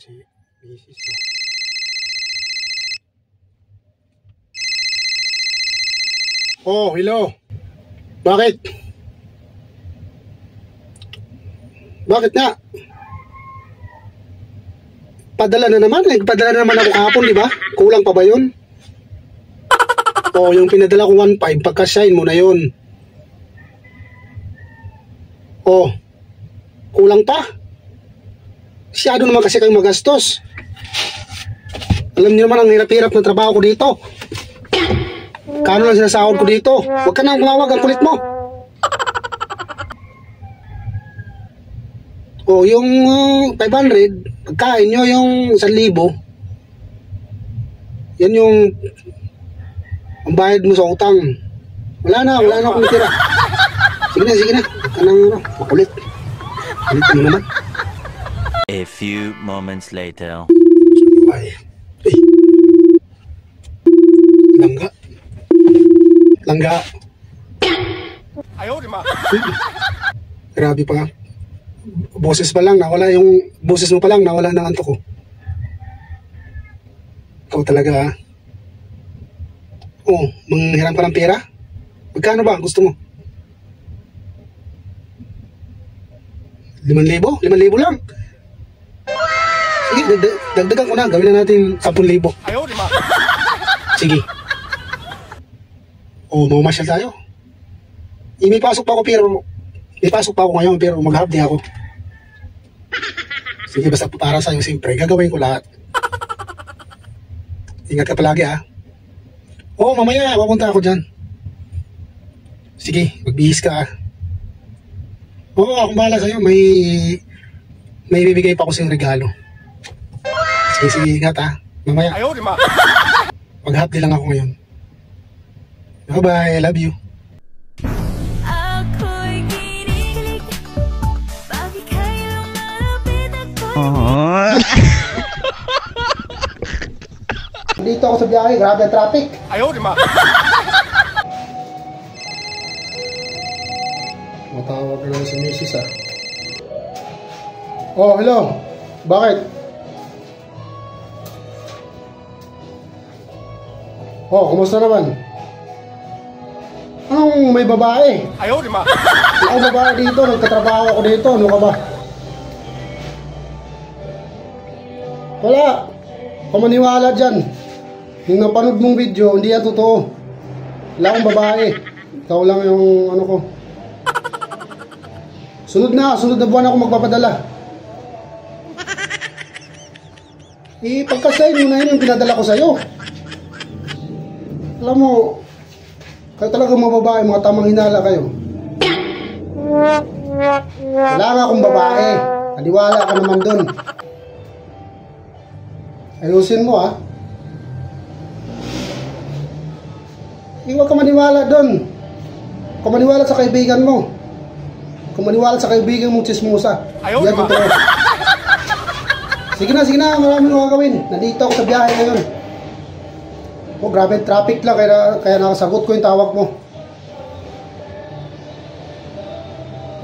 si Mrs. Oh, hello. Bakit? Bakit nga? Padala na naman. Padala na naman ako kahapon, di ba? Kulang pa ba yun? Oh, yung pinadala ko 1.5, pagka-sign mo na yun. Oh, kulang pa. Masyado naman kasi kayong magastos. Alam niyo naman ang hirap-hirap na trabaho ko dito. Kano lang sinasahod ko dito. Huwag ka nang umawag, ang kulit mo. O yung 500, pagkain nyo yung 1,000. Yan yung ang bayad mo sa utang. Wala na akong tira. Sige na. Huwag ka nang makulit. Kulit mo naman. A few moments later. Ay. Langga. Ayaw, di ma. Grabe pa. Boses pa lang, nawala yung boses mo pa lang, nawala ng antok ko. Ikaw talaga ha. Oh, manghiram ka ng pera? Magkano ba gusto mo? 5,000? 5,000 lang. Sige, dagdagan ko na. Gawin na natin 10,000. Ayaw, di ma. Sige. Oh, mamasyal tayo. May pasok pa ako ngayon pero mag-half-day ako. Sige, basta para sa'yo, siyempre, gagawin ko lahat. Ingat ka palagi ha. Oo, mamaya, pupunta ako dyan. Sige, magbihis ka ha. Oo, akong bahala sa'yo. May bibigay pa ako sa'yo regalo. Sige, ingat ha. Mamaya. Ayaw, di ma. Mag-half-day lang ako ngayon. Bye-bye, I love you. Dito ako sa biyahe, grabe ang traffic. Ayaw, di ma. Matawag na lang si Mrs. ah. Oh, hello. Bakit? Oh, kumusta naman? Anong may babae? Ayaw, di ma. Ako babae dito, nagtatrabaho ako dito. Ano ka ba? Wala. Kumaniwala dyan. Yung napanood mong video, hindi yan totoo. Wala akong babae. Ikaw lang yung ano ko. Sunod na buwan ako magpapadala. Pagka-sign mo na yun yung pinadala ko sa'yo. Alam mo, kayo talaga mga babae, mga tamang hinala kayo. Wala nga akong babae. Naniwala ka naman dun. Ayusin mo ha. Huwag ka maniwala dun. Huwag ka maniwala sa kaibigan mo. Huwag ka maniwala sa kaibigan mong chismosa. Ayaw, yan totoo. Sige na, maraming gagawin. Nandito ako sa biyahe ngayon. Oh, grabe traffic lang, kaya nakasagot ko yung tawag mo.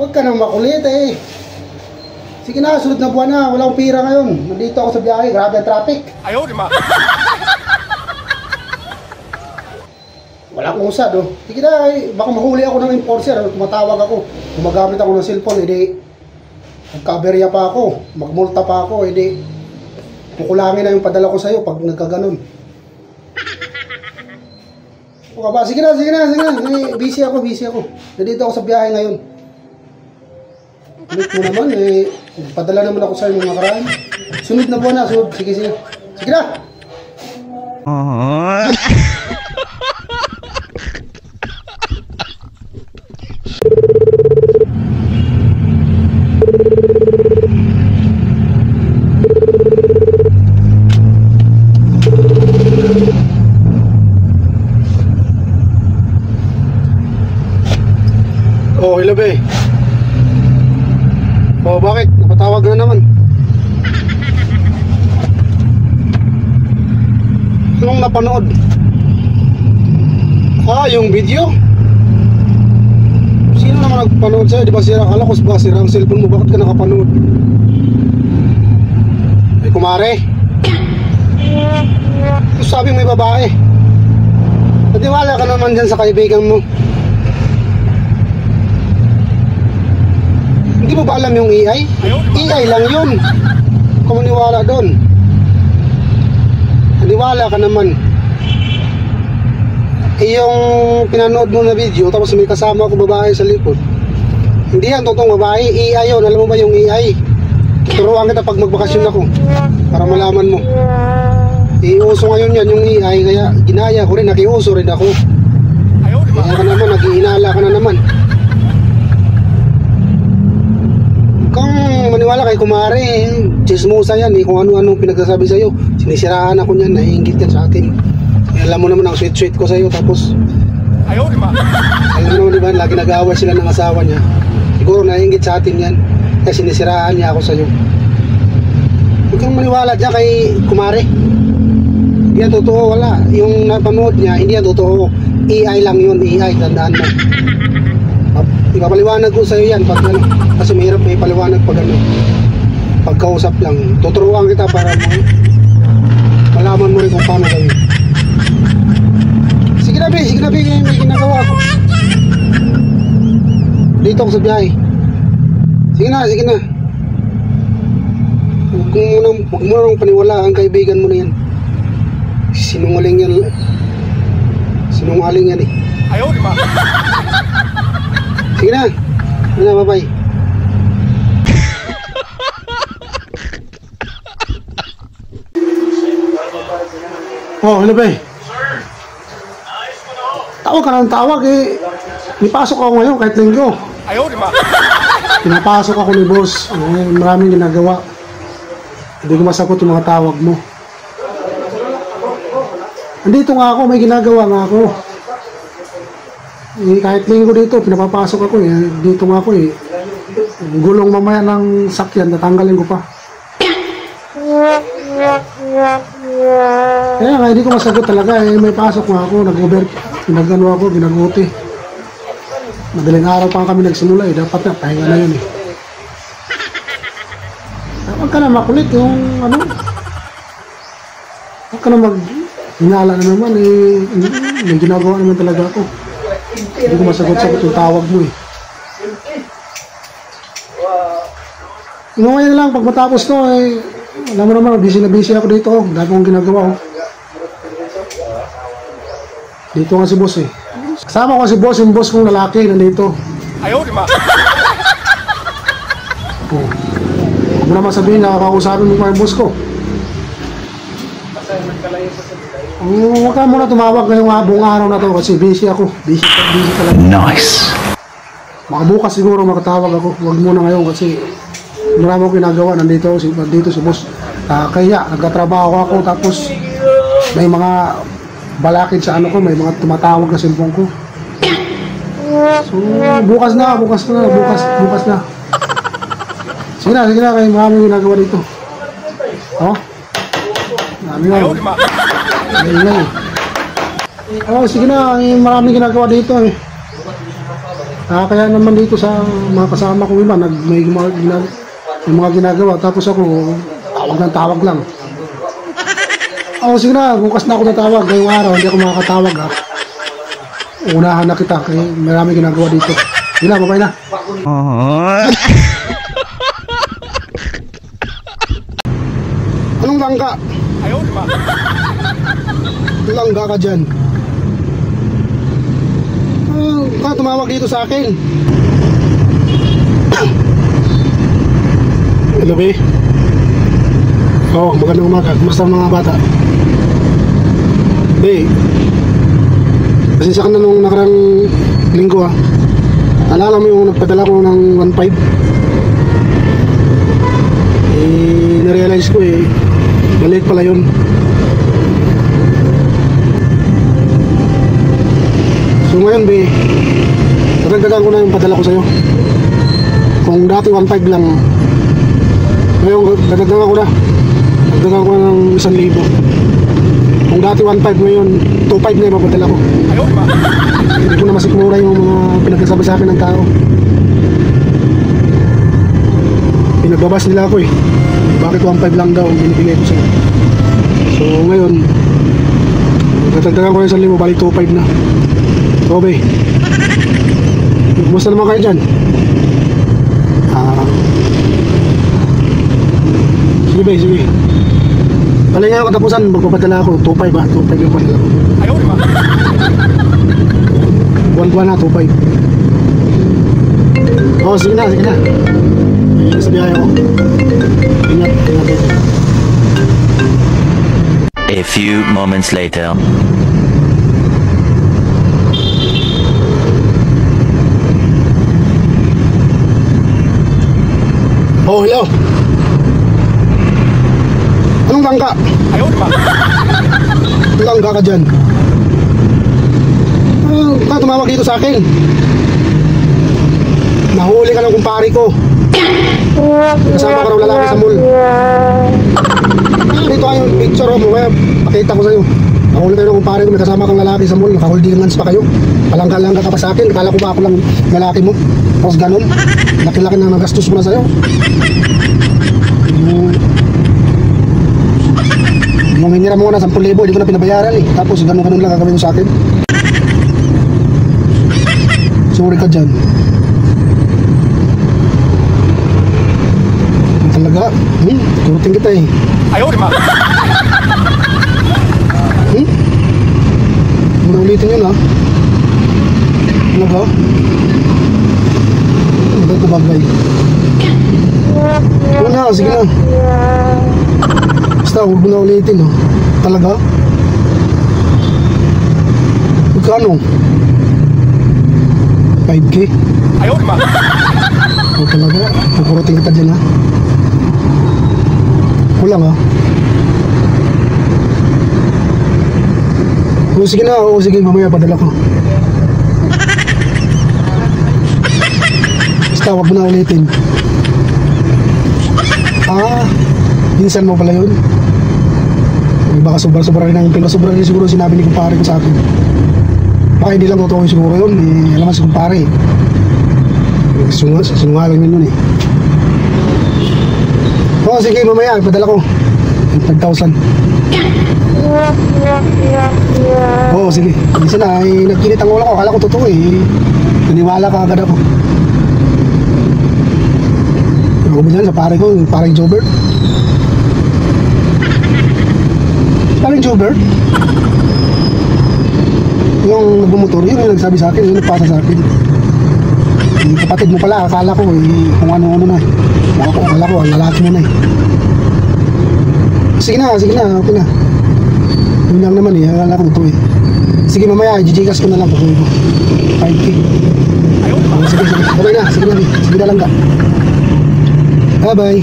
Huwag ka nang makulit eh. Sige na, sunod na buwan na, walang pira ngayon. Nandito ako sa biyahe, grabe ang traffic. Ayaw, di ma. Wala akong usad oh. Sige na, baka mahuli ako ng enforcer. Tumatawag ako, gumagamit ako ng cellphone, edi magkaberya pa ako, magmulta pa ako, edi kukulangin na yung padala ko sa'yo pag nagkaganon. O ka ba? Sige na. Busy ako. Nandito ako sa biyahe ngayon. Ulit mo naman, padala naman ako sa'yo mga nakaraan. Sunod na buwan na, Sige na! Oh, hello be. Oh, bakit? Napatawag na naman. Anong napanood? Yung video? Sino naman nagpanood sa'yo? Di ba sira? Akala ko ba sira ang cellphone mo? Bakit ka nakapanood? kumare. Sabi may babae. Natiwala ka naman dyan sa kaibigan mo. Hindi mo ba alam yung EI? EI lang yun. Kung maniwala doon. Naniwala ka naman. Yung pinanood mo na video, tapos may kasama ko babae sa likod. Hindi yan totoong babae, EI yun. Alam mo ba yung EI? Turuan kita pag magbakasyon ako para malaman mo. Iuso ngayon yan yung EI, kaya ginaya ko rin, nakiuso rin ako. Kaya ka naman, nag-iinala ka na naman. Kung maniwala kay kumare, chismosa yan eh, kung ano-anong pinagsasabi sa'yo. Sinisiraan ako niyan, naiingit yan sa akin. Alam mo naman ang sweet-sweet ko sa'yo, tapos alam mo naman diba, lagi nag-aaway sila ng asawa niya. Siguro naiingit sa atin yan, kaya sinisiraan niya ako sa'yo. Huwag kang maniwala dyan kay kumare. Hindi yan totoo, wala. Yung napanood niya, hindi yan totoo. AI lang yun, AI, tandaan mo. Ipapaliwanag ko sa'yo yan pag ano, kasi mahirap may paliwanag pag ano, pagkausap lang. Tuturuan kita para malaman mo rin kung paano gawin. Sige na, may ginagawa ko. Dito ako sa biyahe. Sige na. Huwag mo nang paniwala ang kaibigan mo na yan. Sinungaling yan eh. Sige na, bye-bye. Oh, hello ba? Tawag ka ng tawag eh. May pasok ako ngayon kahit linggo. Pinapasok ako ni boss. Maraming ginagawa. Hindi ko masagot yung mga tawag mo. Andito nga ako, may ginagawa nga ako. Kahit linggo dito, pinapapasok ako eh. Dito nga ako eh. Gulong mamaya ng sakyan, tatanggalin ko pa. Kaya nga, hindi ko masagot talaga eh. May pasok nga ako, ginagano ako, ginaguti. Madaling araw pa kami nagsimula eh. Dapat na, pahinga na yun eh. Huwag ka na makulit yung ano. Huwag ka na hinala na naman eh. May ginagawa naman talaga ako. Hindi ko masagot-sagot yung tawag mo eh. Ngayon lang, pag matapos to eh, alam mo naman, busy na busy ako dito. Dahil kong ginagawa oh. Dito nga si boss eh. Kasama ko si boss, yung boss kong lalaki nandito. Ayaw, di ba? Oh. Huwag mo naman sabihin, nakakausapin mo pa yung boss ko. Huwag ka muna tumawag ngayong buong araw na to kasi busy ako. Busy talaga. Nice. Baka bukas siguro makatawag ako. Huwag muna ngayon kasi marami akong ginagawa. Nandito si boss. Kaya nagkatrabaho ako tapos may mga balakid sa ano ko. May mga tumatawag na cellphone ko. So bukas na. Sige na kayo maraming ginagawa dito. Oh? Marami nga. Sige na, maraming ginagawa dito eh. Kaya naman dito sa mga kasama ko iba, may mga ginagawa. Tapos ako, tawag lang. Sige na, bukas na ako natawag. Ngayong araw, hindi ako makakatawag ha. Unahan na kita, kaya maraming ginagawa dito. Sige na, babay na. Anong langka? Ayaw, di ba? Langga ka dyan. Tumawag dito sa akin. Hello, be? Magandang umaga. Kumusta mga bata? Be, pasensya ka na nung nakarang linggo Alala mo yung nagpadala ko ng 1.5? Na-realize ko maliit pala yun. So ngayon be, dadagdagan ko na yung padala ko sa'yo. Kung dati 1.5 lang, ngayon dadagdagan ko na ng 1,000. Kung dati 1.5, ngayon 2.5 na yung mapadala ko. Hindi ko na masikmura yung mga pinagkasabi sa akin ng tao. Pinagbabas nila ako eh. Bakit 1.5 lang daw ang binibigay ko sa'yo? So ngayon, tatagdagan ko yung 1,000, balik 2.5 na. Okay. Kumusta naman kayo dyan? Sige ba, sige. Pala nga katapusan, magpapadala ako. 2.5 ba? 2.5 yung padala ko. Ayaw, di ba? Buwan-buwan na, 2.5. Oh, sige na, sige na. Ingat sa biyahe ko. Ingat, ingat. A few moments later. Oh, hello. Anong bangka? Ayaw, di ba? Anong bangka ka dyan? Ka tumawag dito sa akin. Nahuli ka ng kumpare ko. Kasama ka ng lalaki sa mall. Dito kayo, picture mo. Pakita ko sa'yo. Nahuli kayo ng kumpare ko. May kasama kang lalaki sa mall. Nakaholdingans pa kayo. Palangga-langga ka pa sa akin. Kala ko ba ako lang lalaki mo? Tapos ganun. Laki-laki na nagastos mo na sa'yo. Yung hinira mo na 10,000, hindi ko na pinabayaran eh. Tapos ganun-ganun lang gagawin mo sa akin. Sorry ka dyan. Talaga? Turutin kita eh. Ayaw, di ba? Muna ulitin yun ha. Talaga? Ano ito bagay? Oo na, sige na. Basta huwag mo na ulitin ha. Talaga? Magkano? 5K? Ayaw, di ba? O talaga? Pukurutin kita dyan ha. Kulang ha. O sige na, o sige mamaya padala ko. Basta huwag mo na ulitin. Minsan mo pala yun. Baka sobra-sobra rin ang pinasobra rin siguro sinabi ni kumpare ko sa akin. Baka hindi lang totoo siguro yun eh, alam mo si kumpare sungalan yun eh. O sige mamaya padala ko 5,000. Oo sige, minsan na ay nagkinit ang ulo ko, akala ko totoo eh, naniwala ka agad ako. Ako ba dyan sa pare ko, parang Jobert? Parang Jobert? Yung nagmumotor, yun yung nagsabi sa akin, yung nagpasa sa akin. Yung kapatid mo pala, akala ko eh, kung ano-ano na eh. Akala ko, ang lalaki mo na eh. Sige na, okay na. Yun lang naman eh, akala ko ito eh. Sige mamaya, jijigas ko na lang, pakuwi ko. 5K. Sige, okay na, sige na lang ka. Bye-bye.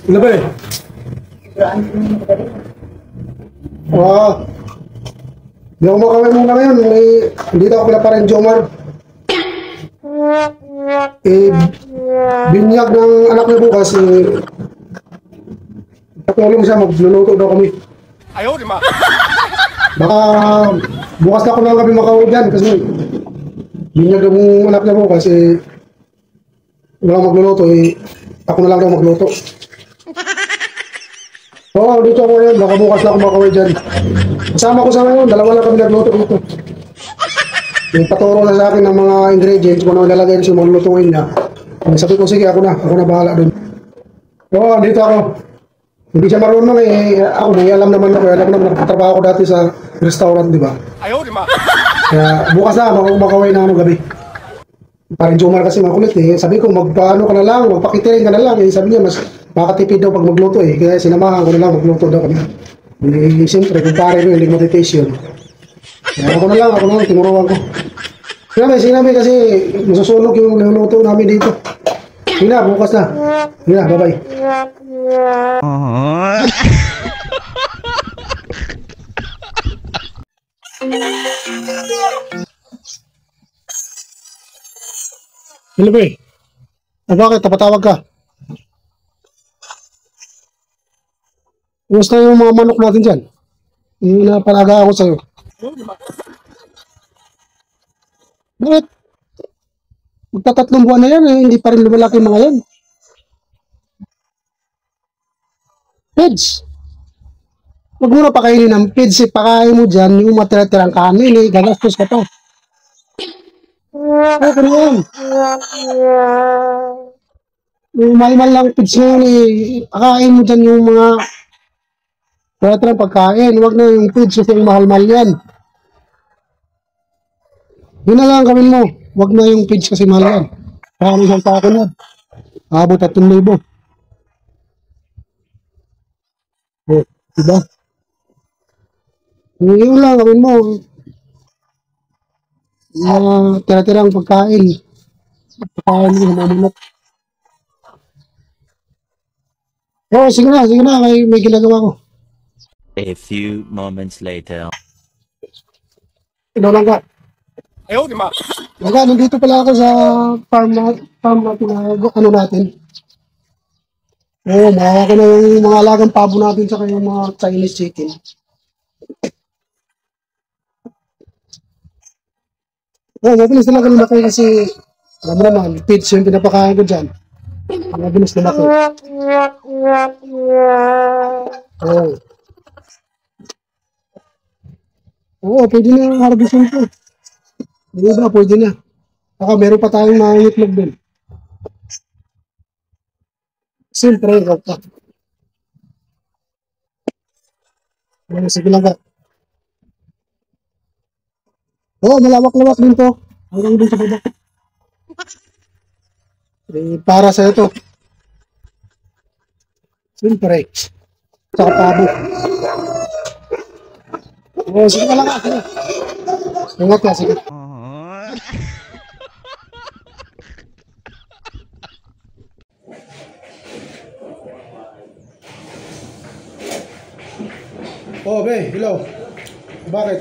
Wala ba eh? Hindi ako makawin muna ngayon. Dito ako pinaparin Jomar. Binyag ng anak niya bukas. Patulong siya, magluluto daw kami. Ayaw, di ba? Baka bukas na ako lang kami makawin dyan kasi binyag ng anak niya bukas walang magluluto ako na lang daw magluto. Oo, dito ako ngayon. Baka bukas na ako makawin dyan. Kasama ko sa ngayon. Dalawa lang kami nagluto dito. Paturo na sa akin ng mga ingredients kung ano ilalagay sa mga lutuin niya. Sabi ko, sige, ako na bahala dun. Oo, dito ako. Hindi siya marunong ako may alam naman ako. Alam naman nagtatrabaho ko dati sa restaurant, di ba? Ayaw, di ba? Kaya bukas na, makawin na ako gabi. Parang Jomar kasi makulit eh. Sabi ko, magpaano ka na lang, magpakitirin ka na lang. Sabi niya, mas makatipid daw pag magluto eh. Kaya sinamahan ko na lang, magluto daw kami. Siyempre, kung pare ko, hindi motivation. Kaya ako na lang, tinuruan ko. Sinabi kasi masusunog yung luto namin dito. Sige na, bukas na. Sige na, bye-bye. Hello, pre. Bakit? Napatawag ka? Kumusta yung mga manok natin dyan? Yung napalaga ako sa'yo. Bakit? Magtatatlong buwan na yan, eh, hindi pa rin lumalaki mga yan. Pids. Huwag mo na pakainin ng pids, eh. Pakain mo dyan, yung matira-tirang kanin, eh. Gagastos ka pa. Okay na yan. Yung mahal-mahal lang pids ngayon, eh. Pakain mo dyan yung mga matira-tirang pagkain. Huwag na yung pids kasi yung mahal-mahal yan. Yun na lang ang gawin mo. Huwag na yung pids kasi mahal yan. Kaya isang pako na. Abot 3,000. Oh, diba? Yun lang gawin mo. Tira-tirang pagkain. Pagkain mo, mamunot. Oh, sige na, may ginagawa ko. A few moments later. Ino lang ka. 哎呦我的妈！ Baga, nandito pala ako sa farm natin na ano natin. Oo, mahawa ko na yung mga alagang pabo natin sa yung mga Chinese chicken. Oo, mabilis na lang lumaki kasi alam mo naman, feeds yung pinapakain ko dyan. Mabilis lumaki. Oo. Oo, pwede na yung harvesting ko. Hindi ba, pwede na. Saka meron pa tayong mga itlog din. Siyempre, ikaw pa. Sige lang ka. Oo, malawak-lawak din to. Hanggang din sa baba. Eh, para sa'yo to. Siyempre. Saka pabo. Oo, sige lang ka. Sige. Ingat ka, sige. Oh, be, hello. Bakit?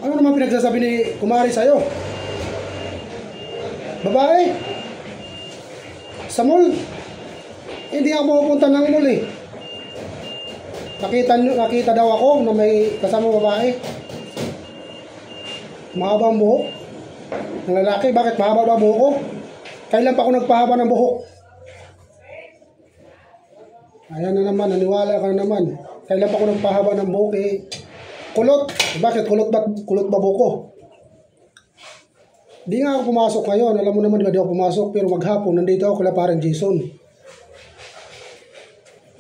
Ano naman pinagsasabi ni Kumari sa'yo? Babae? Sa mall? Hindi ako pupunta ng mall eh. Nakita daw ako na may kasama babae. Mahaba ang buhok. Ng lalaki, bakit mahaba ba buhok ko? Kailan pa ako nagpahaba ng buhok? Ayan na naman, naniwala ka na naman. Kailan pa ako nagpahaba ng buhok eh. Kulot. Bakit? Kulot ba buhok ko? Di nga ako pumasok ngayon. Alam mo naman, hindi ako pumasok. Pero maghapon, nandito ako kala parang Jason.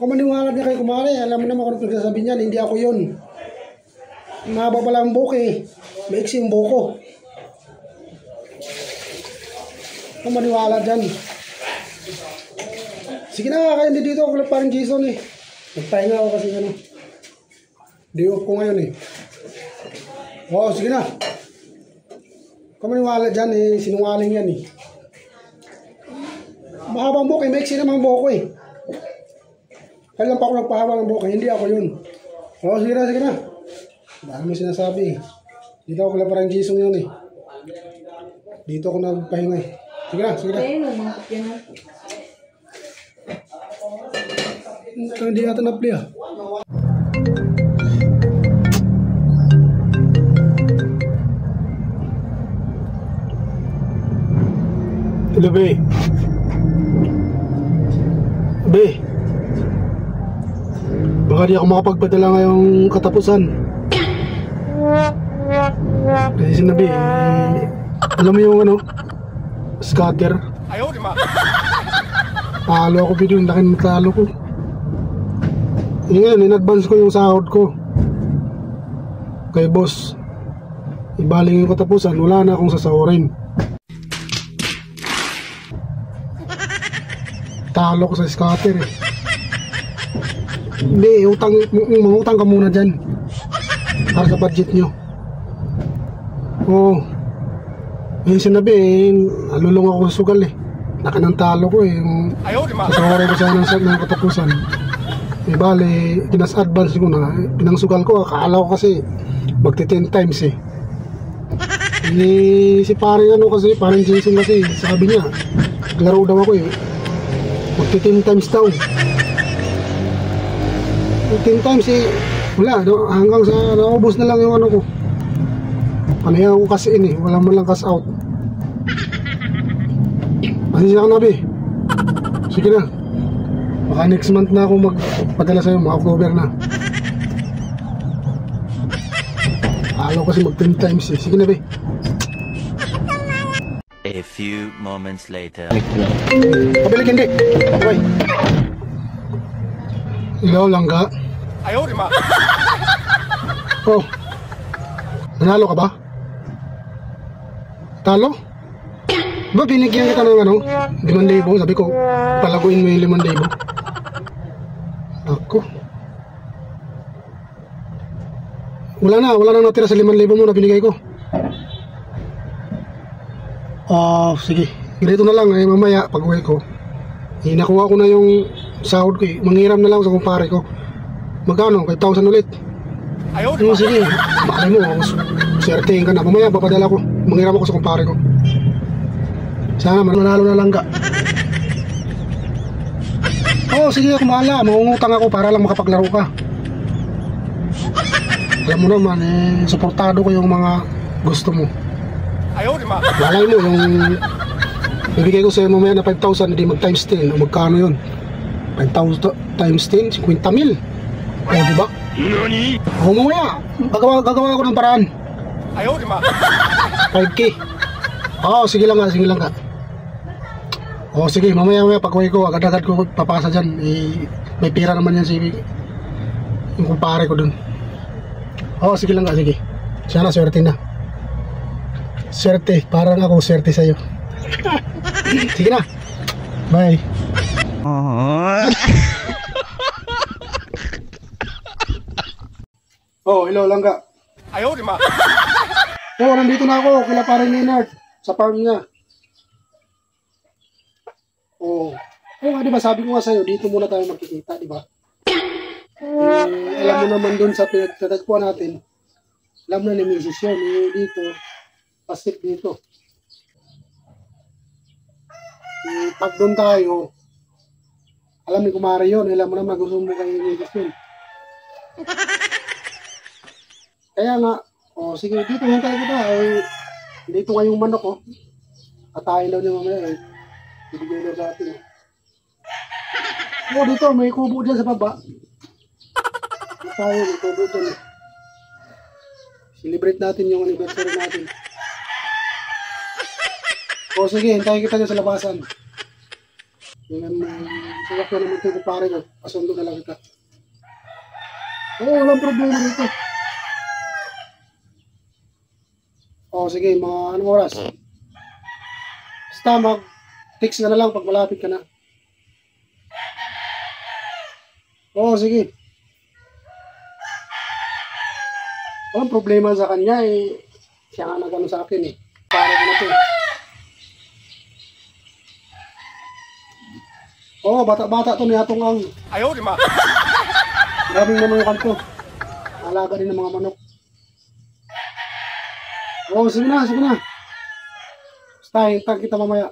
Kung maniwala niya kay Kumari, alam mo naman kung ano pinagsasabi niyan. Hindi ako yun. Mahaba pala ang buhok eh. Maiksi yung buhok ko. Kung maniwala dyan. Sige na, kaya hindi dito ako kala parang Jason eh. Nagpahinga ako kasi ano. Day off ko ngayon eh. Oo, sige na. Kung maniwala dyan eh, sinungaling yan eh. Mahaba ang buhok eh, maiksi naman ang buhok ko eh. Kailan pa ako nagpahaba ng buhok, hindi ako yun. Oo, sige na. Dami sinasabi eh. Dito ako kala parang Jason yun eh. Dito ako nagpahinga eh. Sige na. Hindi ata na-play ah. Hello, Be. Baka di ako makapagpadala ngayong katapusan. Kasi sinabi, alam mo yung ano, scatter. 哎呦我的妈！ Talo ako video, laki ng talo ko. Ngayon, in-advance ko yung sahod ko kay boss. Ibaling yung katapusan, wala na akong sasahurin. Talo ko sa scatter eh. Hindi, mangutang ka muna dyan para sa budget nyo. Oo. Yung sinabi eh, alulong ako sa sugal eh. Laki ng talo ko eh. 哎呦我的妈！ Sasahurin ko sana ng katapusan. Bale, pinas-advance ko na. Pinangsugal ko, akala ko kasi magti 10 times eh. Si paring ano kasi, paring Jason kasi, sabi niya, laro daw ako eh. Magti 10 times daw. 10 times eh, wala, no? Hanggang sa naubos na lang yung ano ko. Panayaw ko kasi in eh. Wala man lang cash out. Pasensya ka na, be. Sige na. Baka next month na ako magpadala sa'yo. Mga-October na. Ayaw kasi mag 10 times eh. Sige na, be. A few moments later. Pabilik hindi. Okay. Ilaw lang ka. 哎呦我的妈！ Oh. Nanalo ka ba? Talo? Ba binigyan kita ng ano? 5,000. Sabi ko, palaguin mo yung 5,000. Ako. Wala na natira sa 5,000 mo na binigay ko. Sige. Ganito na lang, mamaya pag uwi ko. Nakuha ko na yung sahod ko eh. Manghiram na lang sa kumpare ko. Magkano? 5,000 ulit. 哎呦我的妈！ Sige, bakit mo, swertein ka na. Mamaya papadala ko. Manghiram ako sa kumpare ko. Sana manalo na lang ka. Sige, ako mahala. Mangungutang ako para lang makapaglaro ka. Alam mo naman, suportado ko yung mga gusto mo. 哎呦我的妈！ Walay mo, yung bibigay ko sa'yo mamaya na 5,000, hindi mag times 10. O magkano yun? 5,000 times 10, 50,000. O, diba? O, mamaya, gagawa ko ng paraan. 哎呦我的妈！ 5K. Sige lang ka. Sige, mamaya pag-uwi ko, agad-agad ko papasa dyan. May pera naman yan yung kumpare ko dun. Sige lang ka, sige. Sana swerte na. Swerte, parang ako swerte sa'yo. Sige na. Bye. Hello langga. 哎呦我的妈！ Nandito na ako kila parang Leonard sa farm niya. Nga, diba sabi ko nga sa'yo, dito muna tayo magkikita, diba? Alam mo naman dun sa pinagtatagpuan natin, alam na ni Mrs. yun, dito, pasip dito. Pag doon tayo, alam ni Kumare yun, alam mo naman gusto mo kay Mrs. yun. Kaya nga, sige, dito nga tayo kita. Dito nga yung manok, Atayin daw niya mamaya, ibigay daw sa atin, dito, may kubo dyan sa baba. Tayo, may kubo dyan, Celebrate natin yung anniversary natin. Sige, hintayin kita dyan sa labasan. Sawak na naman ito kung pare ko. Pasundo na lang kita. Walang problema dito. Sige, mga anong oras? Basta mag-text ka na lang pag malapit ka na. Sige. Walang problema sa kanya siya nga nagano sa akin Pare ko na ito bata-bata to niya itong ang 哎呦我的妈！ maraming manukan to. Alaga din ng mga manok. Sige na. Basta, hintang kita mamaya.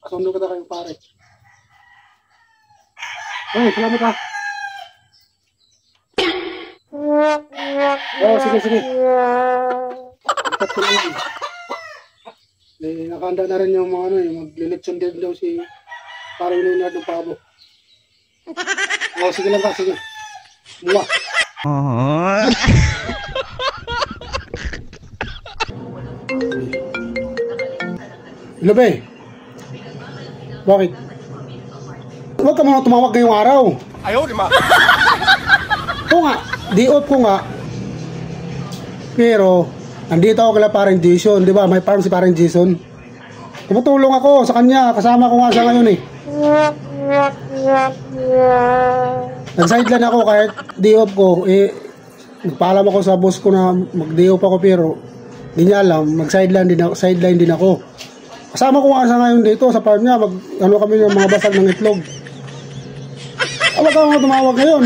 Kasundo kita kayong pare. Salamat ha. Sige. Ikat ko lang. Nakahanda na rin yung mga maglilitsyon din daw si parang Leonard ng pabo. Sige lang ka, sige. Mula. Hello, be. Bakit? Huwag ka muna tumawag ngayong araw. 哎呦我的妈！ Nga, di off ko nga. Pero, nandito ako kala parang Jason, di ba? May farm si parang Jason. Tumutulong ako sa kanya, kasama ko nga siya ngayon Nag-sideline ako kahit di off ko. Nagpaalam ako sa boss ko na mag-day off ako pero di niya alam, sideline din ako. Kasama ko nga siya ngayon dito sa farm niya, kami ng mga basag ng itlog. Wag ka nga tumawag ngayon.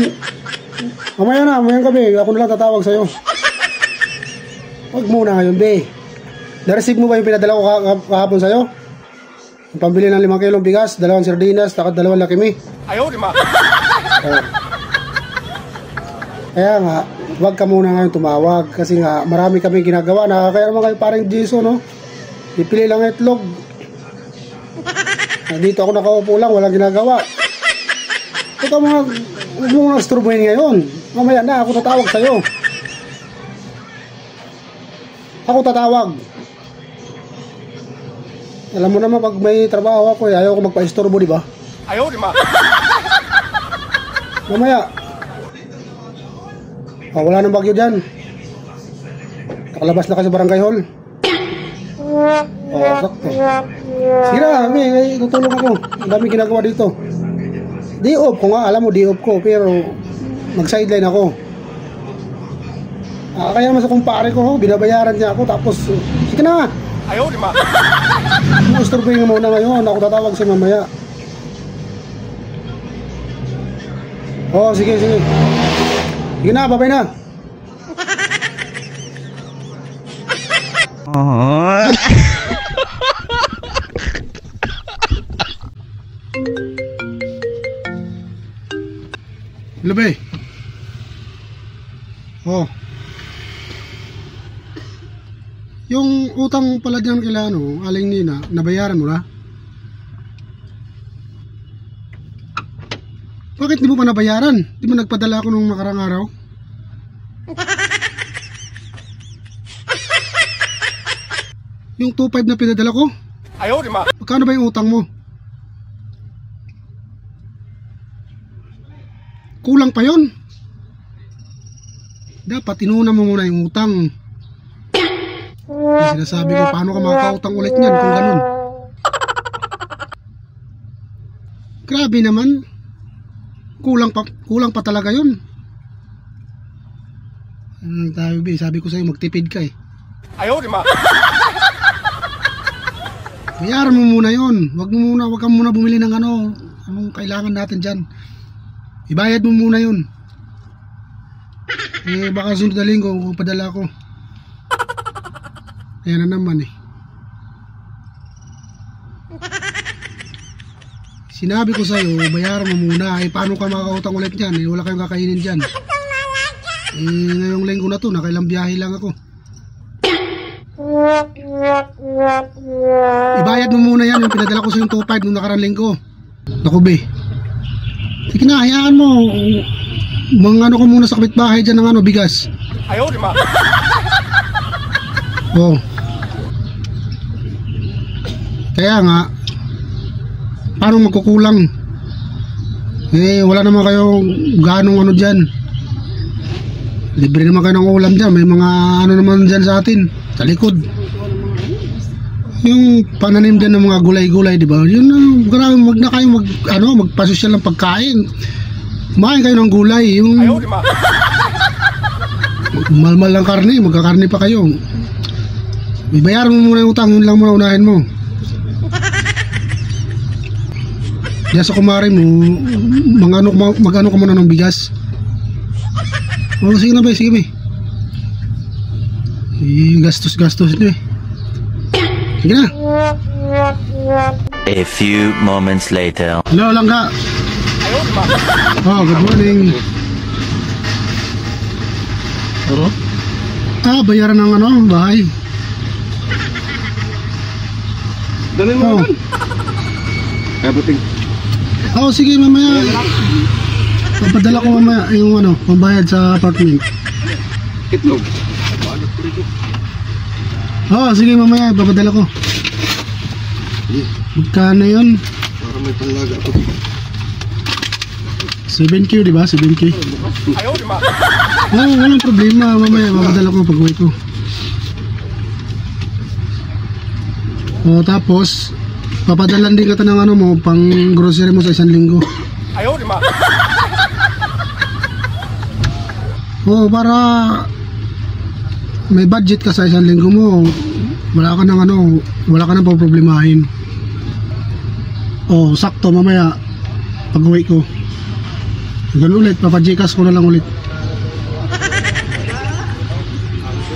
Mamayang gabi, ako na lang tatawag sa'yo. Huwag muna ngayon, be. Na-receive mo ba yung pinadala ko kahapon sa'yo? Yung pambili ng 5 kilong bigas, 2 sardinas, takot 2 Lucky Me. 哎呦我的妈！ Kaya nga, Huwag ka muna ngayon tumawag kasi nga marami kami ginagawa. Kaya naman kayo parang Jason, no? Ipili lang itlog. Dito ako nakaupo lang, walang ginagawa. Ito mga, huwag mo nga sturbuhin ngayon. Mamaya na, ako tatawag sa'yo. Ako tatawag. Alam mo naman, pag may trabaho ako, ayaw ko magpa-isturbo, di ba? Ayaw, di ma. Mamaya. Oh, wala nang bagyo dyan. Nakalabas na kasi barangay hall. Oh, sakto. Sige na, may tutulong ako. Ang dami ginagawa dito. Day off ko nga, alam mo, day off ko. Pero, mag-sideline ako. Kaya naman sa kumpare ko, binabayaran niya ako. Tapos, sige na. Ayaw, di ma. Isturbuhin mo muna ngayon. Ako tatawag sa mamaya. Oh, sige. Sige na, babay na. Hello, be. Oh. Yung utang pala dyan kila Aling Nina, nabayaran mo na? Bakit di mo pa nabayaran? Di mo nagpadala ako nung nakarang araw? Yung 2.5 na pinadala ko? Ayaw, di ma. Magkano ba yung utang mo? Kulang pa yon. Dapat inuna mo muna yung utang. Yung sinasabi ko, paano ka makakautang ulit niyan kung ganun? Grabe naman. Kulang pa talaga yun. Tayo, sabi ko sa'yo, magtipid ka eh. Ayaw, di ma. Bayaran mo muna yun. Wag ka muna bumili ng anong kailangan natin dyan. Ibayad mo muna yun. Baka sunod na linggo kung padala ko. Kaya na naman eh. Sinabi ko sa'yo, bayaran mo muna. Paano ka makakautang ulit yan? Wala kayong kakainin dyan. Ngayong linggo na to, nakailang biyahe lang ako. Ibayad mo muna yan. Yung pinadala ko sa yung 2.5 nung nakarang linggo. Naku, be. Sige na, hayaan mo. Mga ko muna sa kapitbahay dyan ng bigas. Ayaw, di ma. Oh. Kaya nga, paano magkukulang? Wala naman kayo ganong dyan. Libre naman kayo ng ulam dyan. May mga naman dyan sa atin, sa likod. Yung pananim dyan ng mga gulay-gulay, di ba? Yun, grabe, wag na kayo magpasosyal ng pagkain. Kumain kayo ng gulay. Yung Ayaw, di ma. malmal lang karne, magkakarne pa kayo. Ibayaran mo muna yung utang, yun lang muna unahin mo. Diyan sa kumari mo, mag-ano ka muna ng bigas. Oh, sige na ba, sige ba. Gastos nyo eh. Sige na. A few moments later. Hello, Langga. Ayaw, di ma. Oh, good morning. Bayaran ng bahay. Dalhin mo naman. Everything. Oh, sige mamaya. Papadala ko mamaya yung pambayad sa apartment. Itlog. Oh, sige mamaya, papadala ko. Magkano yun? Para may panlaga ako. 7K, di ba? 7K. Ayaw, di ma. Oh, walang problema. Mamaya, papadala ko pag-uwi ko. Oh, tapos papadalan din kita ng mo, pang grocery mo sa 1 linggo. Ayaw, di ma. Oh, para may budget ka sa 1 linggo mo. Wala ka nang problemahin. Oh, sakto mamaya pag-uwi ko. Ganun ulit, papajikas ko na lang ulit.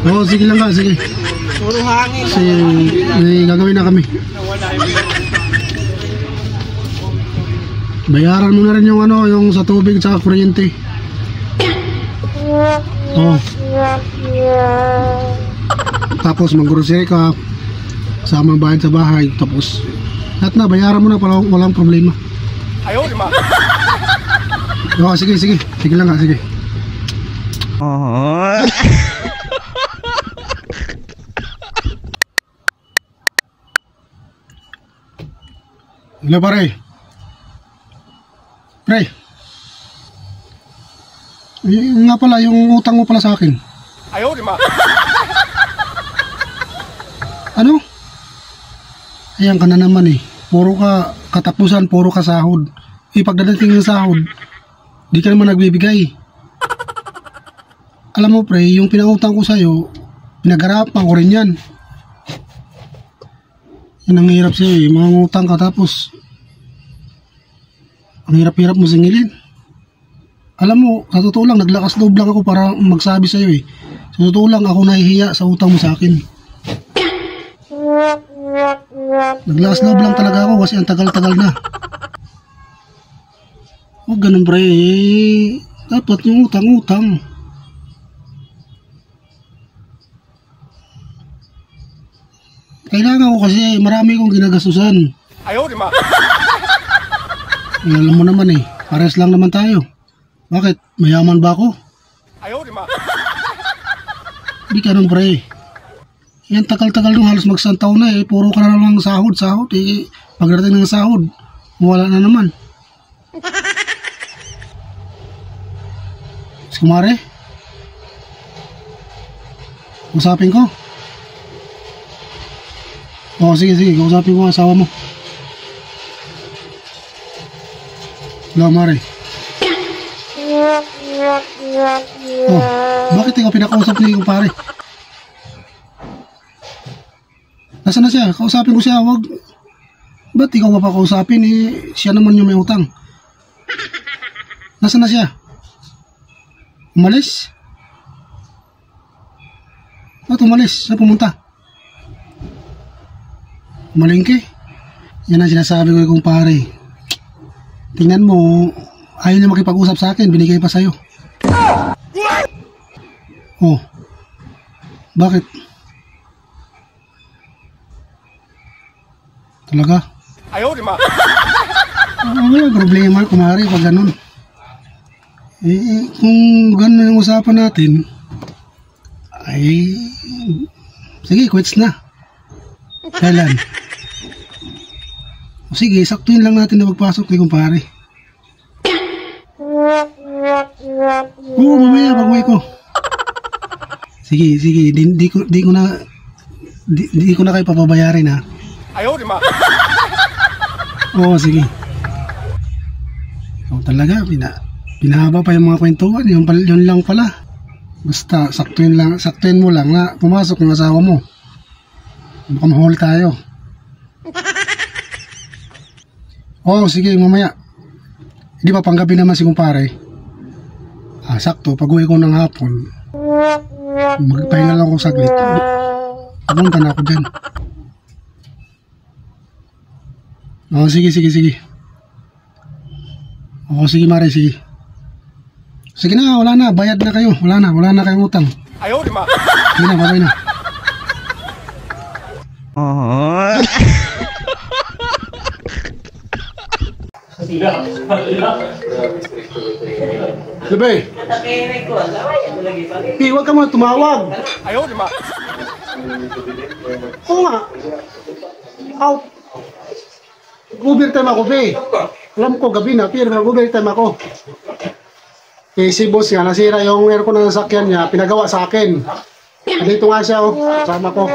Oh, sige lang ka, sige. Puro hangin. Kasi may gagawin na kami. Bayaran mo na rin yung yung sa tubig at kuryente. Oo. Tapos mag-grocery ka, kasama ang bayad sa bahay, tapos lahat na, bayaran mo na, walang problema. 哎呦我的妈！ Oo, sige, sige. Sige lang ha, sige. Hello, pare. Pre. Yung nga pala, yung utang mo pala sa akin. 哎呦我的妈！ Ano? Ayan ka na naman eh. Puro ka katapusan, puro ka sahod. Pagdadating ng sahod, di ka naman nagbibigay. Alam mo pre, yung pinautang ko sa'yo, pinag-arapan ko rin yan. Yan ang hirap sa'yo eh. Mga utang ka tapos, ang hirap-hirap mo singilin. Alam mo, sa totoo lang, naglakas loob lang ako para magsabi sa'yo eh. Sa totoo lang, ako nahihiya sa utang mo sa akin. Naglakas loob lang talaga ako kasi ang tagal-tagal na. Huwag ganun pre, dapat yung utang-utang. Kailangan ko kasi marami kong ginagastusan. 哎呦我的妈！ Alam mo naman eh, pares lang naman tayo. Bakit? Mayaman ba ako? 哎呦我的妈！ Di ganun pre. Yan tagal-tagal nung halos magsang taon na eh. Puro ka na lang sahod eh. Pagdating ng sahod, wala na naman. Kumare? Usapin ko? Oo, sige, usapin ko ang asawa mo. Hello, Mare. Oh, bakit ikaw pinakausap ni kumpare? Nasaan na siya? Kausapin ko siya, wag. Ba't ikaw mapakausapin eh? Siya naman yung may utang. Nasaan na siya? Umalis? Ba't umalis? Saan pumunta? Malingki? Yan ang sinasabi ko kung pare. Tingnan mo, ayaw niya makipag-usap sa akin, binigay pa sa'yo. Oh, bakit? Talaga? 哎呦我的妈！ Wala problema, kumari, pag ganun. Kung ganun yung usapan natin, ay, sige, quits na. Kailan? O sige, saktuin lang natin na magpasok ni kumpare. Oo, mamaya, pag-uwi ko. Sige, di ko na kayo papabayarin ha. 哎呦我的妈！ Oo, sige. Ikaw talaga, pinahaba pa yung mga kwentuhan, yun lang pala. Basta, saktuin mo lang na pumasok yung asawa mo. Baka mahuli tayo. Oo, sige, mamaya. Hindi pa panggabi naman si kumpare. Sakto, pag-uwi ko ng hapon, magpahinga lang ako saglit. Pumunta na ako dyan. Oo, sige. Oo, sige, Mare, sige. Sige na, wala na, bayad na kayo. Wala na kayong utang. 哎呦我的妈！ Sige na, babay na. Gabi. Huwag ka mo tumawag. 哎呦我的妈！ Oo nga. Out. Overtime ako, be. Alam ko, gabi na, pero overtime ako. Si boss nga, nasira yung aircon ng sasakyan niya, pinagawa sa akin. Dito nga siya, kasama ko.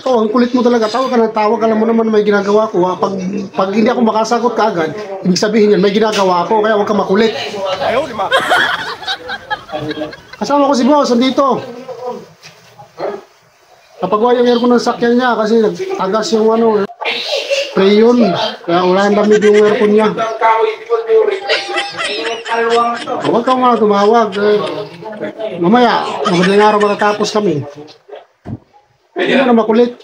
Ang kulit mo talaga. Tawag ka lang mo naman may ginagawa ko. Pag hindi ako makasagot kaagad, ibig sabihin yan, may ginagawa ako, kaya huwag ka makulit. 哎呦我的妈！ Kasama ko si boss, andito. Napagawa yung aircon ng sasakyan niya kasi nagtagas yung preyon. Kaya wala ang lamig yung aircon niya. Huwag kang mga tumawag. Mamaya, madaling araw matatapos kami. Hindi mo na makulit.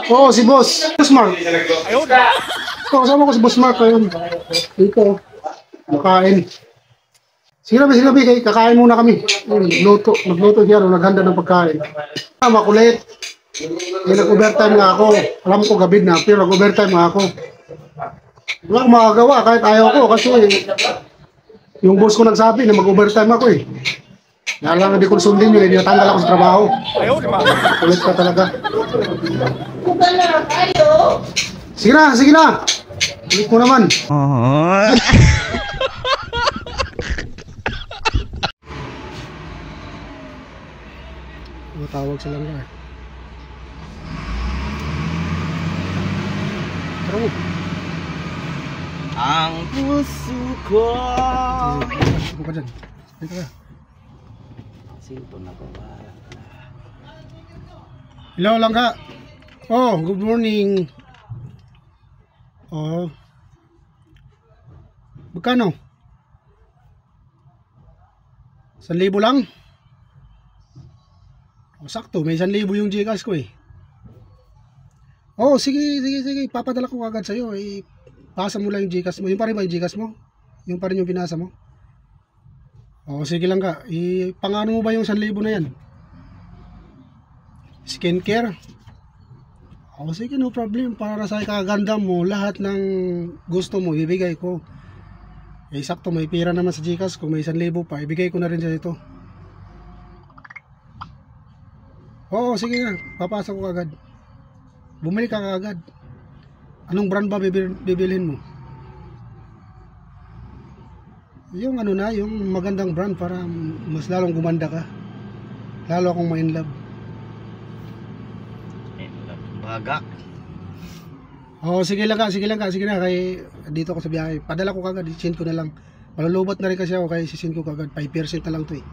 Oo, si boss. Boss Mark. 哎呦我的妈！ Kasama ko si boss Mark ngayon. Dito. Makain. Sige na, Be, kakain muna kami. Nagluto siya, naghanda ng pagkain. Makulit. Nag-overtime nga ako. Alam ko gabi na, pero nag-overtime nga ako. Wala akong makagawa kahit ayaw ko kasi yung boss ko nagsabi na mag-overtime ako eh. Kaya lang hindi ko sundin yun, natanggal ako sa trabaho. Ayaw, di ba? Kulit ka talaga. Sige na. Kulit mo naman. Matawag sila nga eh. Tara mo. Ang puso ko. Ako ka dyan. Dito ka. Sinto na ko ba? Hello, Langga. Oh, good morning. Oh. Magkano? 1,000 lang? Oh, sakto, may 1,000 yung Gcash ko eh. Oh, sige. Papadala ko agad sa'yo. Pasa mo lang yung Gcash mo. Yung pa rin ba yung Gcash mo? Yung pa rin yung pinasa mo? Oh, sige lang ka. Pangano mo ba yung 1,000 na yan? Skincare? Oh, sige, no problem. Para sa kaganda mo, lahat ng gusto mo, ibigay ko. Sakto, may pira naman sa Gcash. Kung may 1,000 pa, ibigay ko na rin sa ito. Oo, sige na. Papasok ko agad. Bumili ka agad. Anong brand ba bibilhin mo? Yung yung magandang brand para mas lalong gumanda ka. Lalo akong ma-inlove. Baga. Oo, sige lang ka. Sige na. Kay, dito ako sa biyahe. Padala ko kagad. Send ko na lang. Malulubot na rin kasi ako. Kaya sisend ko kagad. 5% na lang to eh.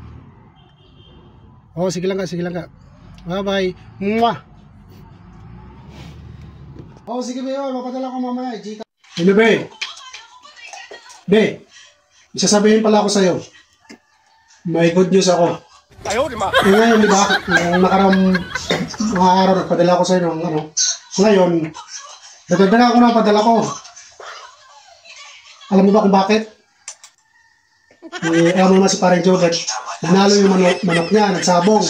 Oo, sige lang ka. Bye-bye. Mwah! Oo, sige ba yun. Mapadala ko mamaya. Hello, Be. Be, isasabihin pala ako sa'yo. May good news ako. Ayaw, di ba? Ngayon, di ba? Yung nakarang mga araw, nagpadala ko sa'yo ng ano. Ngayon, nagpadala ako ng padala ko. Alam mo ba kung bakit? Alam mo naman si Pareng Jovet. Nanalo yung manok niya, nagsabong.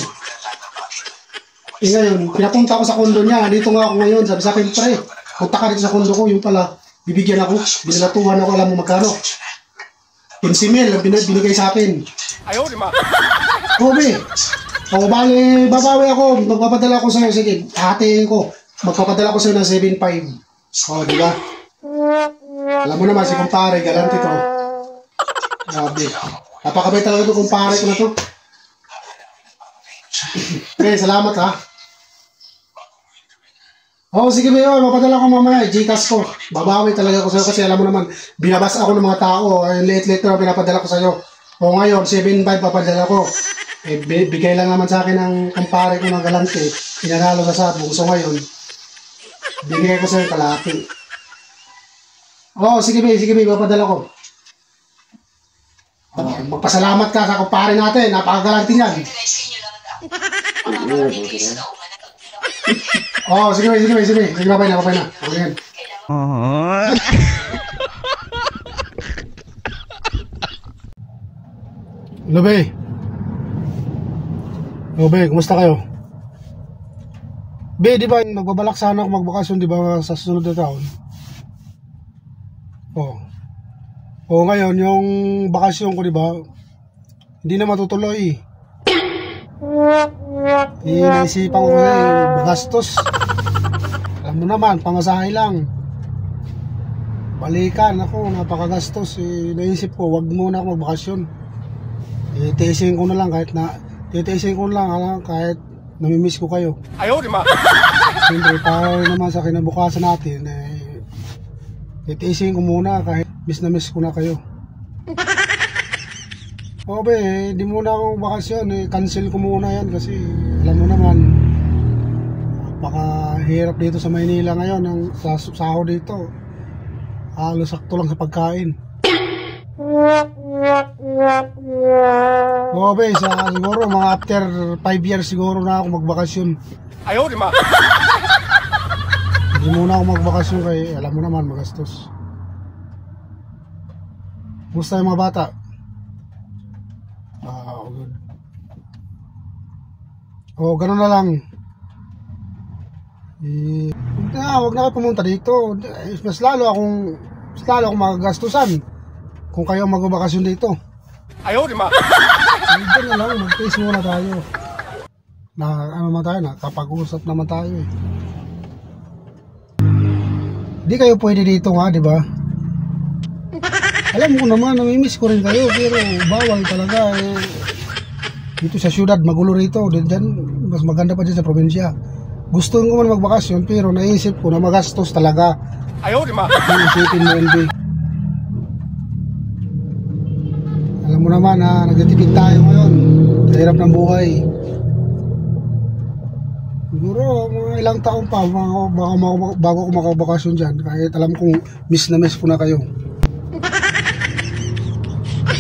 Ngayon, pinapunta ako sa kondo niya. Dito nga ako ngayon. Sabi sa akin, pre, punta ka dito sa kondo ko. Yung pala, bibigyan ako. Binalatuhan ako, alam mo magkano. 15,000 ang binigay sa akin. Ayaw, di ba? Be. O, bali, babawi ako. Magpapadala ko sa'yo. Sige, hatiin ko. Magpapadala ko sa'yo ng 7,500. O, di ba? Alam mo naman, si kumpare, galant ito. Grabe. Napakabay talaga ito, kumpare ko na to. Okay, salamat ha. Sige ba yun, mapadala ko mamaya, Gcash ko. Babawi talaga ko sa'yo kasi alam mo naman, binabasa ako ng mga tao, late na pinapadala ko sa'yo. Ngayon, 7,500 papadala ko. Bigay lang naman sa akin ng kumpare ko ng galante. Pinanalo sa sabong. So ngayon, binigay ko sa'yo kalaki. Sige ba, papadala ko. Magpasalamat ka sa kumpare natin, napakagalante niyan. Sige, babay na. Okay yan. Hello, Be, kumusta kayo? Be, di ba magbabalak sana ako magbakasyon, di ba, sa susunod na taon? Ngayon, yung bakasyon ko, di ba, hindi na matutuloy. Naisipan ko magastos. Alam mo naman, pangasahay lang. Balikan ako, napakagastos. Naisip ko, wag muna ako magbakasyon. Titiisin ko na lang kahit namimiss ko kayo. Ayaw, di ba? Siyempre, para naman sa kinabukasan natin, titiisin ko muna kahit miss na miss ko na kayo. Be, di muna ako bakasyon, cancel ko muna yan kasi alam mo naman, napakahirap dito sa Maynila ngayon, ang sahod dito, halos sakto lang sa pagkain. Be, siguro mga after 5 years siguro na ako magbakasyon. Ayaw, di ba? Hindi muna ako magbakasyon kaya alam mo naman magastos. Kumusta yung mga bata? Good. Oh, ganun na lang. Huwag na kayo pumunta dito. Mas lalo akong magagastusan kung kayo magbabakasyon dito. Ayaw, di ma. Hindi na lang, mag-face muna tayo. Nakapag-usap naman tayo eh. Di kayo pwede dito nga, di ba? Alam ko naman, namimiss ko rin kayo, pero bawal talaga eh. Dito sa syudad, magulo rito. Diyan, mas maganda pa dyan sa probinsya. Gusto ko man magbakasyon, pero naisip ko na magastos talaga. Ayaw, di ma. Isipin mo, LB. Alam mo naman na nagtitipid tayo ngayon. Sa hirap ng buhay. Siguro, mga ilang taon pa bago ako makabakasyon dyan. Kahit alam kong miss na miss ko na kayo.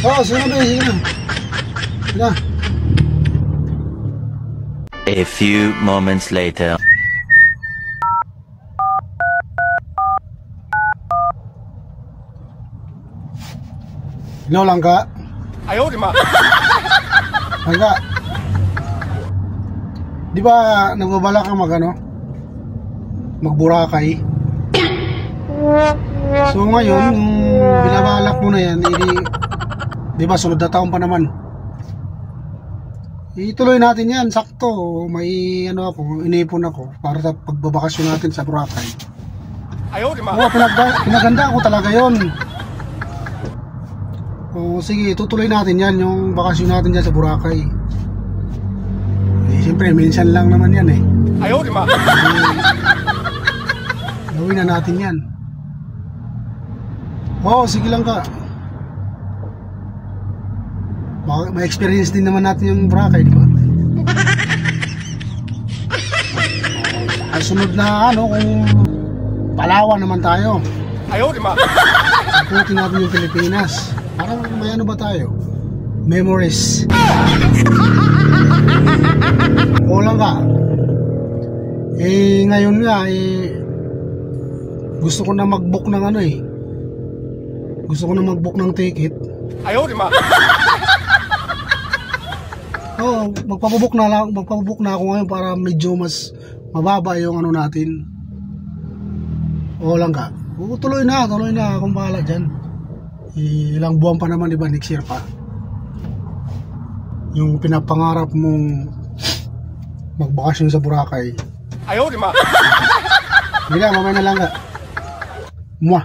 Oo, sige na. Sige na. A few moments later. Ino lang ka? Ayaw, di ma. Langka. Di ba nagbabala ka magburakay? So ngayon, binabalak mo na yan, di ba sunod na taon pa naman? Ituloy natin yan, sakto. May inipon ako para sa pagbabakasyon natin sa Boracay. Ayaw, di ma. Oo, pinaganda ko talaga yon. O sige, tutuloy natin yan, yung bakasyon natin dyan sa Boracay. Siyempre, minsan lang naman yan eh. Ayaw, di ma. Gawin na natin yan. Oo, sige lang ka. May experience din naman natin yung Boracay, di ba? Ang sunod na kung Palawan naman tayo. Ayaw, di ma. Ikutin natin yung Pilipinas. Parang may ba tayo? Memories. O lang ka. Ngayon nga, gusto ko na mag-book ng Gusto ko na mag-book ng ticket. Ayaw, di ma. Oo, magpapabook na ako ngayon para medyo mas mababa yung natin. O lang ka. Tuloy na akong bahala dyan. Ilang buwan pa naman, diba, next year pa. Yung pinapangarap mong magbakasyon sa Boracay. Ayaw, di ma. Hindi na, mamaya na lang ka. Mwah.